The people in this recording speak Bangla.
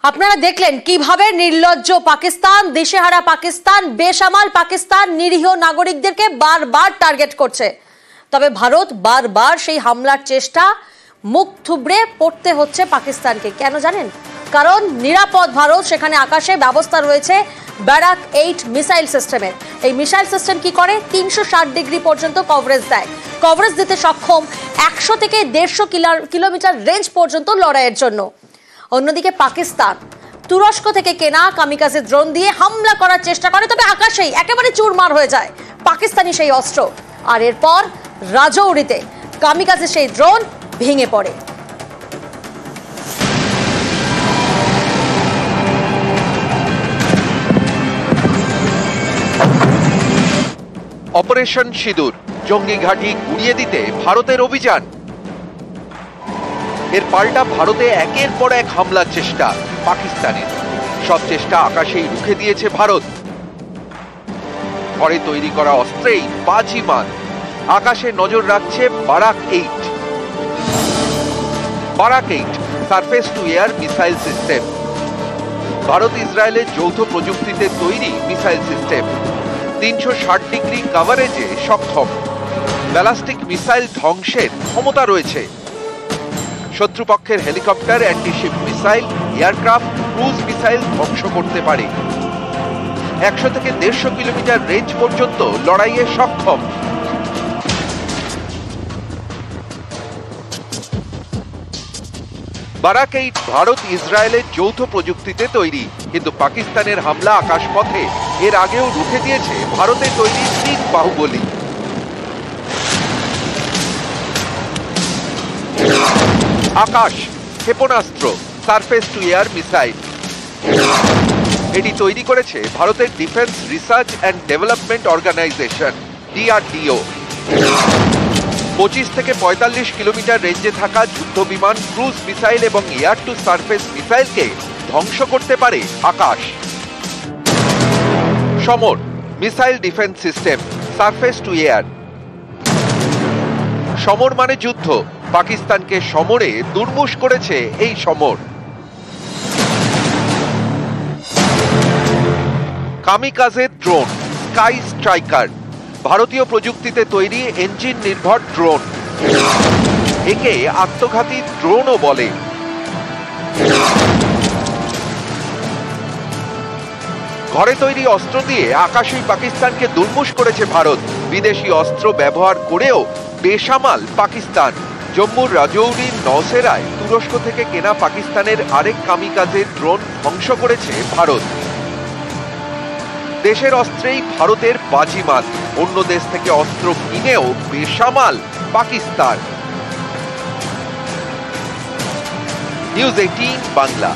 আপনারা দেখলেন কিভাবে নির্লজ্জ পাকিস্তান, দিশেহারা পাকিস্তান, বেসামাল পাকিস্তান নিরীহ নাগরিকদেরকে বারবার টার্গেট করছে। তবে ভারত বারবার সেই হামলার চেষ্টা মুখ থুবড়ে পড়তে হচ্ছে পাকিস্তানকে। কেন জানেন? কারণ নিরাপদ ভারত, সেখানে আকাশে ব্যবস্থা রয়েছে ব্যারাক 8 মিসাইল সিস্টেমের। এই মিসাইল সিস্টেম কি করে? 360 ডিগ্রি পর্যন্ত কভারেজ দেয়। কভারেজ দিতে সক্ষম 100 থেকে 150 কিলোমিটার রেঞ্জ পর্যন্ত লড়াইয়ের জন্য। অন্যদিকে পাকিস্তান তুরস্ক থেকে কেনা কামিকাজে ড্রোন দিয়ে হামলা করার চেষ্টা করে, তবে আকাশেই একেবারে চুরমার হয়ে যায় পাকিস্তানি সেই অস্ত্র। আর এরপর রাজৌরিতে কামিকাজে সেই ড্রোন ভেঙে পড়ে। অপারেশন সিঁদুর, জঙ্গি ঘাঁটি গুড়িয়ে দিতে ভারতের অভিযান। এর পাল্টা ভারতে একের পর এক হামলার চেষ্টা পাকিস্তানের। সব চেষ্টা আকাশেই রুখে দিয়েছে ভারত। ঘরে তৈরি করা অস্ত্রেই বাজিমাত। আকাশে নজর রাখছে Barack 8। Barack 8 surface to air missile system. Bharat ইসরায়েলের যৌথ প্রযুক্তিতে তৈরি মিসাইল সিস্টেম। 360 ডিগ্রি কভারেজে সক্ষম। ব্যালিস্টিক মিসাইল ধ্বংসের ক্ষমতা রয়েছে। শত্রুপক্ষের helicopter, antiship missile, aircraft, cruise missile ধ্বংস করতে পারে। 100 থেকে 150 কিলোমিটার রেঞ্জ পর্যন্ত লড়াইয়ে সক্ষম। বারাক 8 ভারত ইসরায়েলের যৌথ প্রযুক্তিতে তৈরি, কিন্তু পাকিস্তানের হামলা আকাশপথে এর আগেও রুখে দিয়েছে ভারতের তৈরি 3 বাহুবলী। আকাশ ক্ষেপণাস্ত্র সারফেস টু এয়ার মিসাইল। এটি তৈরি করেছে ভারতের defence research and development organisation DRDO। 25 থেকে 45 কিলোমিটার রেঞ্জে থাকা যুদ্ধ বিমান, ক্রুজ মিসাইল এবং এয়ার টু সারফেস মিসাইলকে ধ্বংস করতে পারে আকাশ। Samar missile defence system surface to air. Samar মানে যুদ্ধ। পাকিস্তানকে সমরে দুর্মুষ করেছে এই Samar. Kamikaze drone sky striker, ভারতীয় প্রযুক্তিতে তৈরি ইঞ্জিন নির্ভর ড্রোন। একে আত্মঘাতী ড্রোনও বলে। ঘরে তৈরি অস্ত্র দিয়ে আকাশেই পাকিস্তানকে দুর্মুষ করেছে ভারত। বিদেশি অস্ত্র ব্যবহার করেও বেসামাল পাকিস্তান। জম্মুর রাজৌরির নওশেরায় তুরস্ক থেকে কেনা পাকিস্তানের আরেক কামিকাজের ড্রোন ধ্বংস করেছে ভারত। দেশের অস্ত্রেই ভারতের বাজিমাত। অন্য দেশ থেকে অস্ত্র কিনেও বেসামাল পাকিস্তান। নিউজ 18 বাংলা।